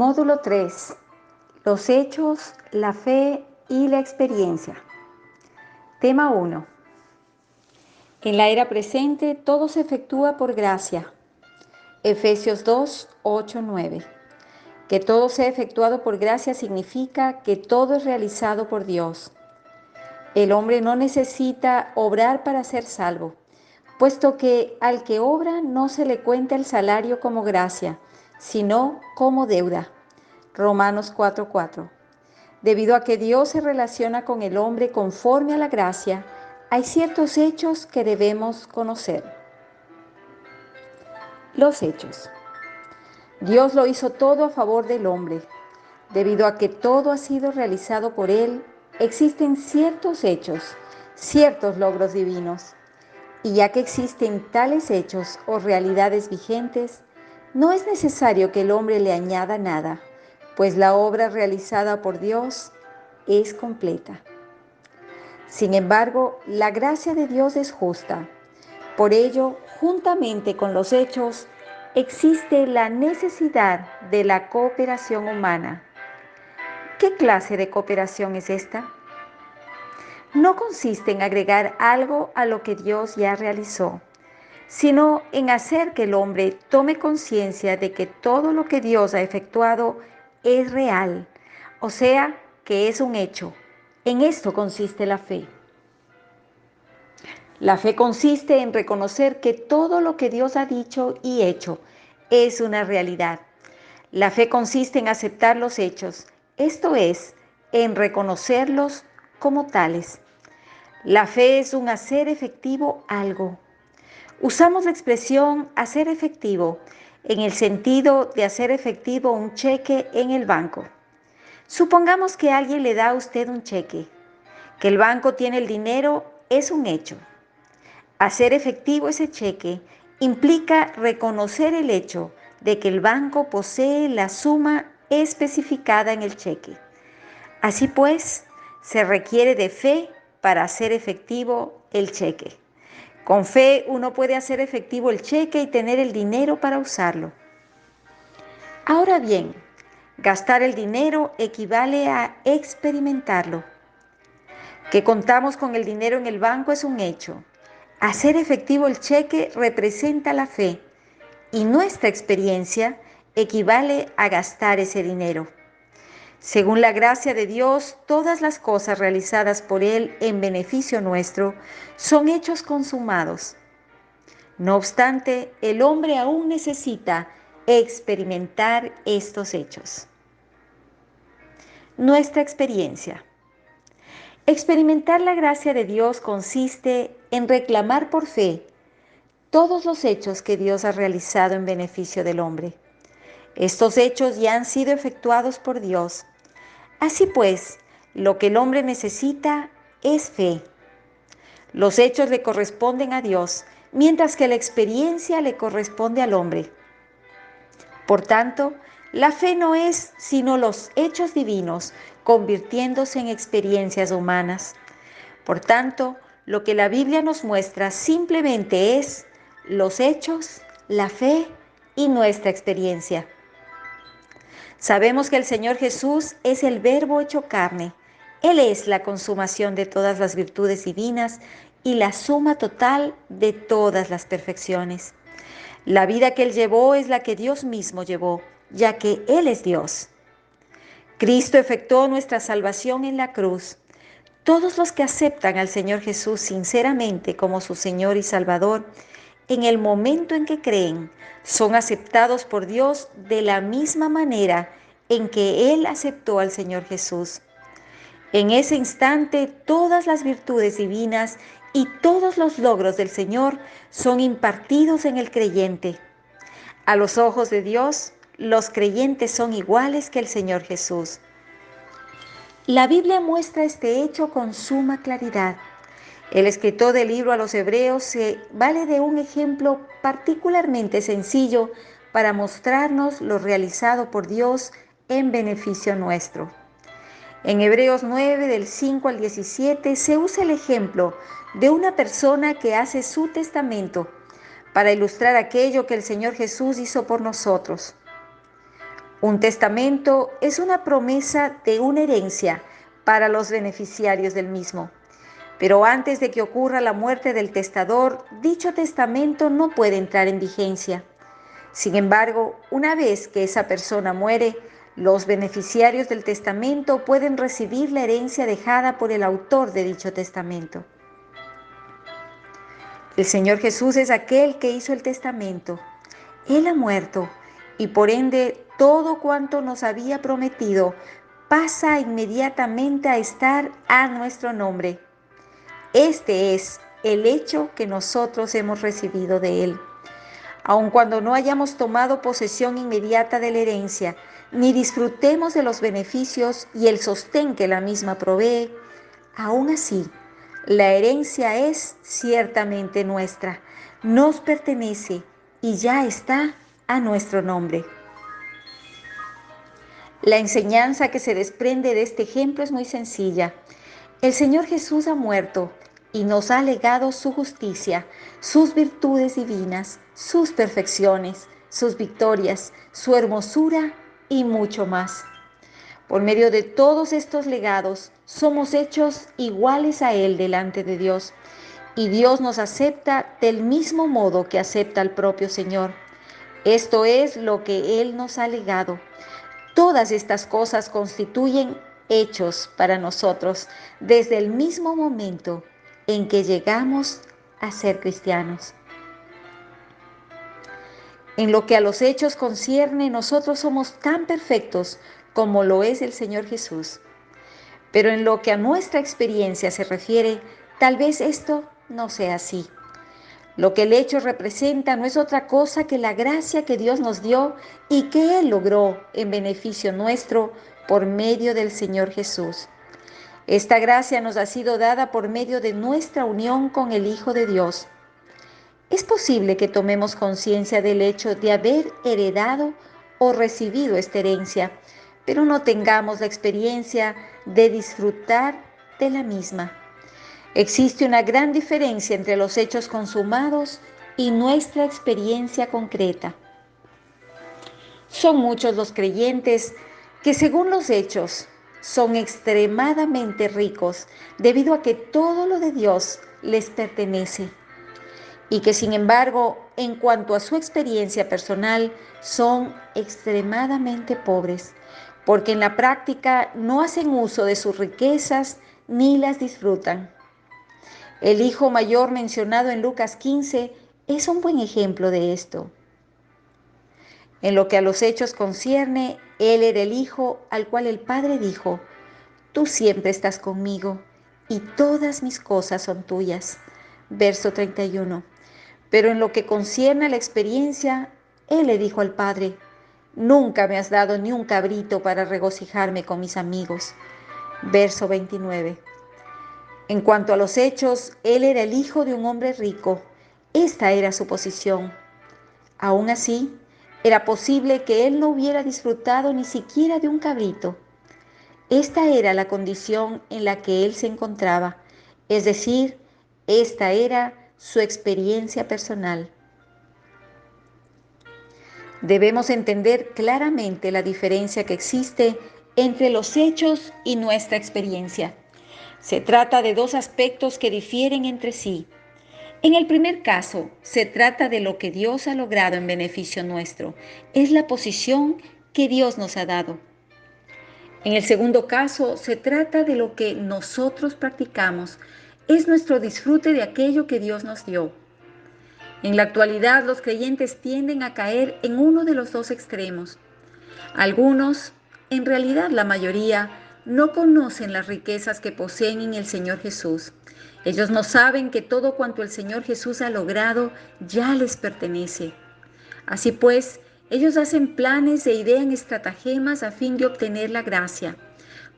Módulo 3. Los hechos, la fe y la experiencia. Tema 1. En la era presente todo se efectúa por gracia. Efesios 2, 8, 9. Que todo sea efectuado por gracia significa que todo es realizado por Dios. El hombre no necesita obrar para ser salvo, puesto que al que obra no se le cuenta el salario como gracia, sino como deuda. Romanos 4:4. Debido a que Dios se relaciona con el hombre conforme a la gracia, hay ciertos hechos que debemos conocer. Los hechos. Dios lo hizo todo a favor del hombre. Debido a que todo ha sido realizado por Él, existen ciertos hechos, ciertos logros divinos. Y ya que existen tales hechos o realidades vigentes, no es necesario que el hombre le añada nada, pues la obra realizada por Dios es completa. Sin embargo, la gracia de Dios es justa. Por ello, juntamente con los hechos, existe la necesidad de la cooperación humana. ¿Qué clase de cooperación es esta? No consiste en agregar algo a lo que Dios ya realizó, sino en hacer que el hombre tome conciencia de que todo lo que Dios ha efectuado es real, o sea, que es un hecho. En esto consiste la fe. La fe consiste en reconocer que todo lo que Dios ha dicho y hecho es una realidad. La fe consiste en aceptar los hechos, esto es, en reconocerlos como tales. La fe es un hacer efectivo algo. Usamos la expresión hacer efectivo en el sentido de hacer efectivo un cheque en el banco. Supongamos que alguien le da a usted un cheque. Que el banco tiene el dinero es un hecho. Hacer efectivo ese cheque implica reconocer el hecho de que el banco posee la suma especificada en el cheque. Así pues, se requiere de fe para hacer efectivo el cheque. Con fe uno puede hacer efectivo el cheque y tener el dinero para usarlo. Ahora bien, gastar el dinero equivale a experimentarlo. Que contamos con el dinero en el banco es un hecho. Hacer efectivo el cheque representa la fe y nuestra experiencia equivale a gastar ese dinero. Según la gracia de Dios, todas las cosas realizadas por Él en beneficio nuestro son hechos consumados. No obstante, el hombre aún necesita experimentar estos hechos. Nuestra experiencia. Experimentar la gracia de Dios consiste en reclamar por fe todos los hechos que Dios ha realizado en beneficio del hombre. Estos hechos ya han sido efectuados por Dios. Así pues, lo que el hombre necesita es fe. Los hechos le corresponden a Dios, mientras que la experiencia le corresponde al hombre. Por tanto, la fe no es sino los hechos divinos convirtiéndose en experiencias humanas. Por tanto, lo que la Biblia nos muestra simplemente es los hechos, la fe y nuestra experiencia. Sabemos que el Señor Jesús es el Verbo hecho carne. Él es la consumación de todas las virtudes divinas y la suma total de todas las perfecciones. La vida que Él llevó es la que Dios mismo llevó, ya que Él es Dios. Cristo efectuó nuestra salvación en la cruz. Todos los que aceptan al Señor Jesús sinceramente como su Señor y Salvador, en el momento en que creen, son aceptados por Dios de la misma manera en que Él aceptó al Señor Jesús. En ese instante, todas las virtudes divinas y todos los logros del Señor son impartidos en el creyente. A los ojos de Dios, los creyentes son iguales que el Señor Jesús. La Biblia muestra este hecho con suma claridad. El escritor del libro a los Hebreos se vale de un ejemplo particularmente sencillo para mostrarnos lo realizado por Dios en beneficio nuestro. En Hebreos 9, del 5 al 17, se usa el ejemplo de una persona que hace su testamento para ilustrar aquello que el Señor Jesús hizo por nosotros. Un testamento es una promesa de una herencia para los beneficiarios del mismo. Pero antes de que ocurra la muerte del testador, dicho testamento no puede entrar en vigencia. Sin embargo, una vez que esa persona muere, los beneficiarios del testamento pueden recibir la herencia dejada por el autor de dicho testamento. El Señor Jesús es aquel que hizo el testamento. Él ha muerto y por ende todo cuanto nos había prometido pasa inmediatamente a estar a nuestro nombre. Este es el hecho que nosotros hemos recibido de Él. Aun cuando no hayamos tomado posesión inmediata de la herencia, ni disfrutemos de los beneficios y el sostén que la misma provee, aún así, la herencia es ciertamente nuestra, nos pertenece y ya está a nuestro nombre. La enseñanza que se desprende de este ejemplo es muy sencilla. El Señor Jesús ha muerto y nos ha legado su justicia, sus virtudes divinas, sus perfecciones, sus victorias, su hermosura y mucho más. Por medio de todos estos legados, somos hechos iguales a Él delante de Dios, y Dios nos acepta del mismo modo que acepta al propio Señor. Esto es lo que Él nos ha legado. Todas estas cosas constituyen hechos para nosotros desde el mismo momento en que llegamos a ser cristianos. En lo que a los hechos concierne, nosotros somos tan perfectos como lo es el Señor Jesús. Pero en lo que a nuestra experiencia se refiere, tal vez esto no sea así. Lo que el hecho representa no es otra cosa que la gracia que Dios nos dio y que Él logró en beneficio nuestro por medio del Señor Jesús. Esta gracia nos ha sido dada por medio de nuestra unión con el Hijo de Dios. Es posible que tomemos conciencia del hecho de haber heredado o recibido esta herencia, pero no tengamos la experiencia de disfrutar de la misma. Existe una gran diferencia entre los hechos consumados y nuestra experiencia concreta. Son muchos los creyentes que, según los hechos, son extremadamente ricos debido a que todo lo de Dios les pertenece, y que, sin embargo, en cuanto a su experiencia personal, son extremadamente pobres, porque en la práctica no hacen uso de sus riquezas ni las disfrutan. El hijo mayor mencionado en Lucas 15 es un buen ejemplo de esto. En lo que a los hechos concierne, él era el hijo al cual el padre dijo: tú siempre estás conmigo y todas mis cosas son tuyas. Verso 31. Pero en lo que concierne a la experiencia, él le dijo al padre: nunca me has dado ni un cabrito para regocijarme con mis amigos. Verso 29. En cuanto a los hechos, él era el hijo de un hombre rico. Esta era su posición. Aún así, era posible que él no hubiera disfrutado ni siquiera de un cabrito. Esta era la condición en la que él se encontraba, es decir, esta era su experiencia personal. Debemos entender claramente la diferencia que existe entre los hechos y nuestra experiencia. Se trata de dos aspectos que difieren entre sí. En el primer caso, se trata de lo que Dios ha logrado en beneficio nuestro. Es la posición que Dios nos ha dado. En el segundo caso, se trata de lo que nosotros practicamos. Es nuestro disfrute de aquello que Dios nos dio. En la actualidad, los creyentes tienden a caer en uno de los dos extremos. Algunos, en realidad la mayoría, no conocen las riquezas que poseen en el Señor Jesús. Ellos no saben que todo cuanto el Señor Jesús ha logrado ya les pertenece. Así pues, ellos hacen planes e idean estratagemas a fin de obtener la gracia.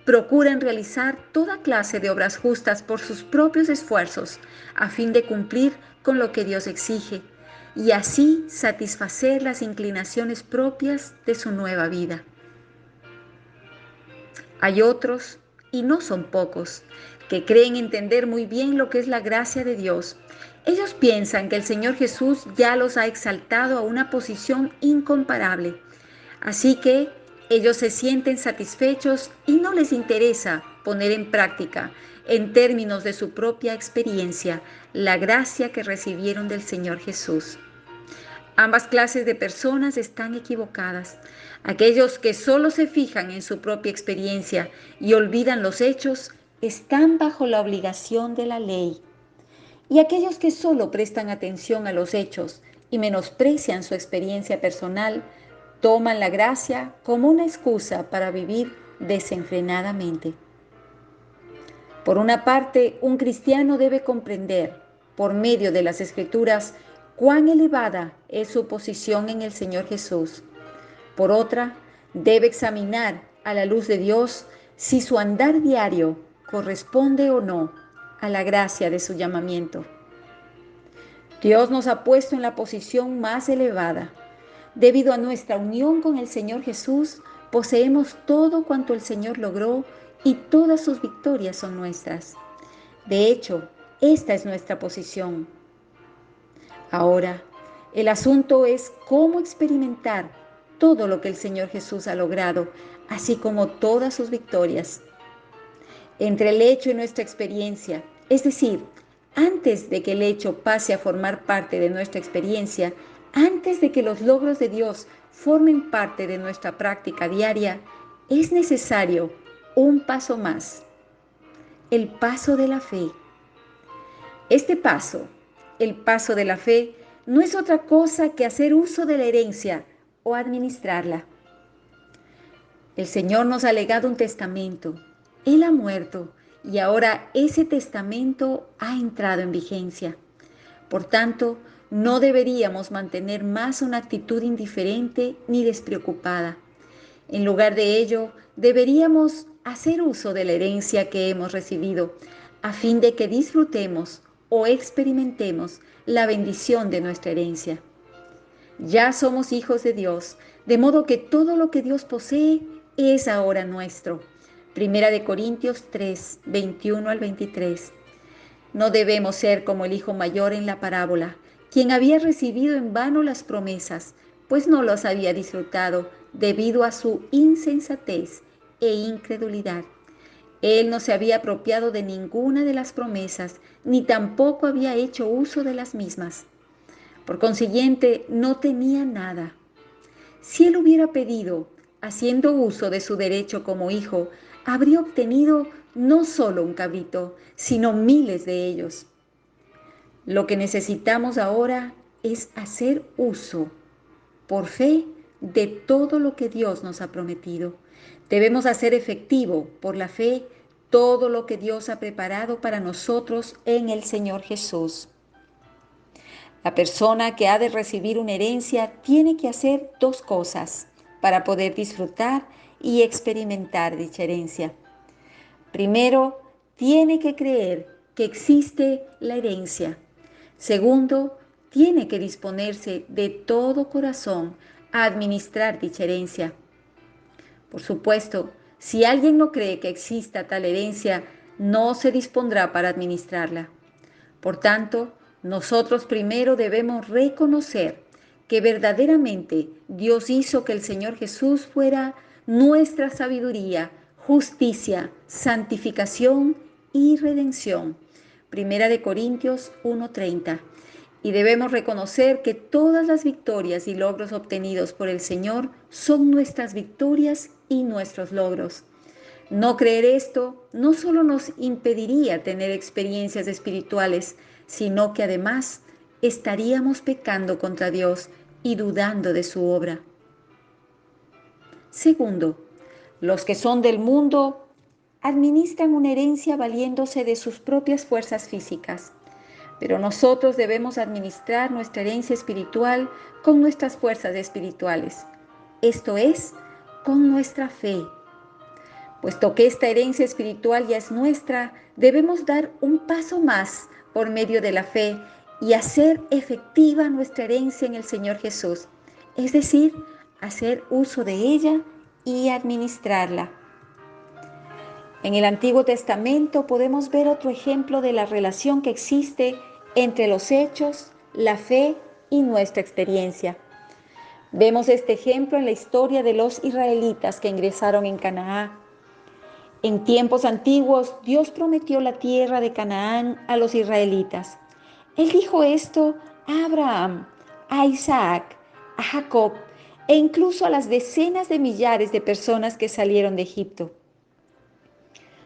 Procuran realizar toda clase de obras justas por sus propios esfuerzos, a fin de cumplir con lo que Dios exige, y así satisfacer las inclinaciones propias de su nueva vida. Hay otros, y no son pocos, que creen entender muy bien lo que es la gracia de Dios. Ellos piensan que el Señor Jesús ya los ha exaltado a una posición incomparable. Así que Ellos se sienten satisfechos y no les interesa poner en práctica, en términos de su propia experiencia, la gracia que recibieron del Señor Jesús. Ambas clases de personas están equivocadas. Aquellos que solo se fijan en su propia experiencia y olvidan los hechos están bajo la obligación de la ley. Y aquellos que solo prestan atención a los hechos y menosprecian su experiencia personal, toman la gracia como una excusa para vivir desenfrenadamente. Por una parte, un cristiano debe comprender, por medio de las Escrituras, cuán elevada es su posición en el Señor Jesús. Por otra, debe examinar a la luz de Dios si su andar diario corresponde o no a la gracia de su llamamiento. Dios nos ha puesto en la posición más elevada. Debido a nuestra unión con el Señor Jesús, poseemos todo cuanto el Señor logró y todas sus victorias son nuestras. De hecho, esta es nuestra posición. Ahora, el asunto es cómo experimentar todo lo que el Señor Jesús ha logrado, así como todas sus victorias. Entre el hecho y nuestra experiencia, es decir, antes de que el hecho pase a formar parte de nuestra experiencia, antes de que los logros de Dios formen parte de nuestra práctica diaria, es necesario un paso más, el paso de la fe. Este paso, el paso de la fe, no es otra cosa que hacer uso de la herencia o administrarla. El Señor nos ha legado un testamento. Él ha muerto y ahora ese testamento ha entrado en vigencia. Por tanto, no deberíamos mantener más una actitud indiferente ni despreocupada. En lugar de ello, deberíamos hacer uso de la herencia que hemos recibido, a fin de que disfrutemos o experimentemos la bendición de nuestra herencia. Ya somos hijos de Dios, de modo que todo lo que Dios posee es ahora nuestro. Primera de Corintios 3, 21 al 23. No debemos ser como el hijo mayor en la parábola, quien había recibido en vano las promesas, pues no las había disfrutado debido a su insensatez e incredulidad. Él no se había apropiado de ninguna de las promesas, ni tampoco había hecho uso de las mismas. Por consiguiente, no tenía nada. Si él hubiera pedido, haciendo uso de su derecho como hijo, habría obtenido no solo un cabrito, sino miles de ellos. Lo que necesitamos ahora es hacer uso, por fe, de todo lo que Dios nos ha prometido. Debemos hacer efectivo, por la fe, todo lo que Dios ha preparado para nosotros en el Señor Jesús. La persona que ha de recibir una herencia tiene que hacer dos cosas para poder disfrutar y experimentar dicha herencia. Primero, tiene que creer que existe la herencia. Segundo, tiene que disponerse de todo corazón a administrar dicha herencia. Por supuesto, si alguien no cree que exista tal herencia, no se dispondrá para administrarla. Por tanto, nosotros primero debemos reconocer que verdaderamente Dios hizo que el Señor Jesús fuera nuestra sabiduría, justicia, santificación y redención. Primera de Corintios 1:30. Y debemos reconocer que todas las victorias y logros obtenidos por el Señor son nuestras victorias y nuestros logros. No creer esto no solo nos impediría tener experiencias espirituales, sino que además estaríamos pecando contra Dios y dudando de su obra. Segundo, los que son del mundo administran una herencia valiéndose de sus propias fuerzas físicas, pero nosotros debemos administrar nuestra herencia espiritual con nuestras fuerzas espirituales, esto es, con nuestra fe. Puesto que esta herencia espiritual ya es nuestra, debemos dar un paso más por medio de la fe y hacer efectiva nuestra herencia en el Señor Jesús, es decir, hacer uso de ella y administrarla. En el Antiguo Testamento podemos ver otro ejemplo de la relación que existe entre los hechos, la fe y nuestra experiencia. Vemos este ejemplo en la historia de los israelitas que ingresaron en Canaán. En tiempos antiguos, Dios prometió la tierra de Canaán a los israelitas. Él dijo esto a Abraham, a Isaac, a Jacob e incluso a las decenas de millares de personas que salieron de Egipto.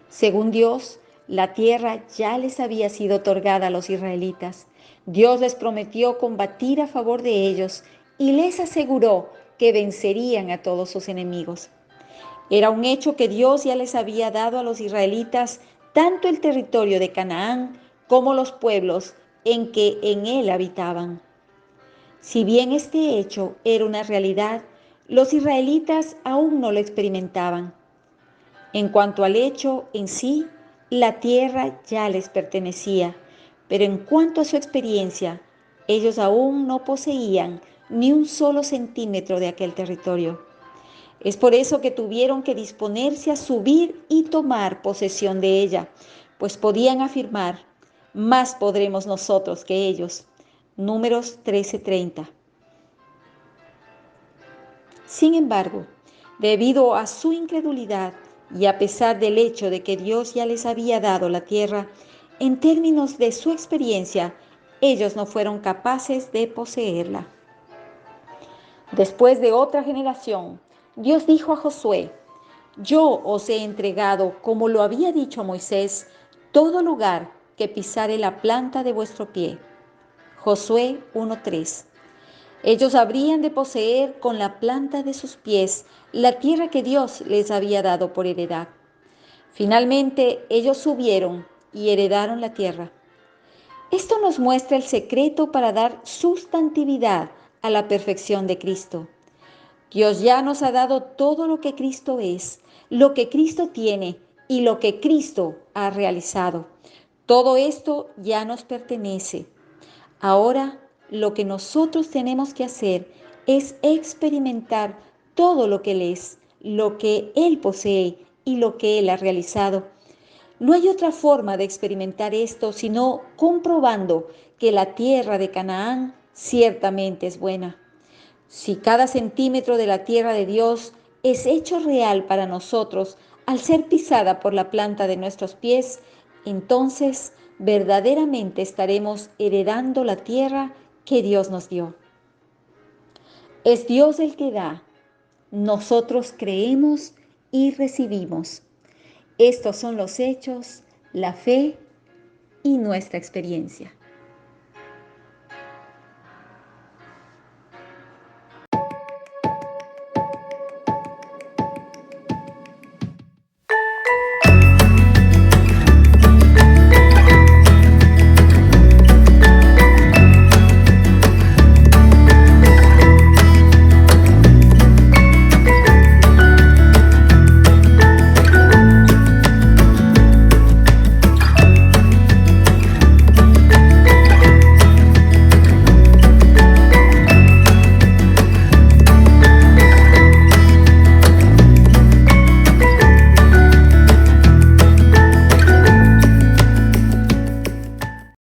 Según Dios, la tierra ya les había sido otorgada a los israelitas. Dios les prometió combatir a favor de ellos y les aseguró que vencerían a todos sus enemigos. Era un hecho que Dios ya les había dado a los israelitas tanto el territorio de Canaán como los pueblos en que en él habitaban. Si bien este hecho era una realidad, los israelitas aún no lo experimentaban. En cuanto al hecho en sí, la tierra ya les pertenecía, pero en cuanto a su experiencia, ellos aún no poseían ni un solo centímetro de aquel territorio. Es por eso que tuvieron que disponerse a subir y tomar posesión de ella, pues podían afirmar, más podremos nosotros que ellos. Números 13:30. Sin embargo, debido a su incredulidad y a pesar del hecho de que Dios ya les había dado la tierra, en términos de su experiencia, ellos no fueron capaces de poseerla. Después de otra generación, Dios dijo a Josué: Yo os he entregado, como lo había dicho a Moisés, todo lugar que pisare la planta de vuestro pie. Josué 1:3. Ellos habrían de poseer con la planta de sus pies la tierra que Dios les había dado por heredad. Finalmente, ellos subieron y heredaron la tierra. Esto nos muestra el secreto para dar sustantividad a la perfección de Cristo. Dios ya nos ha dado todo lo que Cristo es, lo que Cristo tiene y lo que Cristo ha realizado. Todo esto ya nos pertenece. Ahora, lo que nosotros tenemos que hacer es experimentar todo lo que Él es, lo que Él posee y lo que Él ha realizado. No hay otra forma de experimentar esto sino comprobando que la tierra de Canaán ciertamente es buena. Si cada centímetro de la tierra de Dios es hecho real para nosotros al ser pisada por la planta de nuestros pies, entonces verdaderamente estaremos heredando la tierra que Dios nos dio. Es Dios el que da. Nosotros creemos y recibimos. Estos son los hechos, la fe y nuestra experiencia.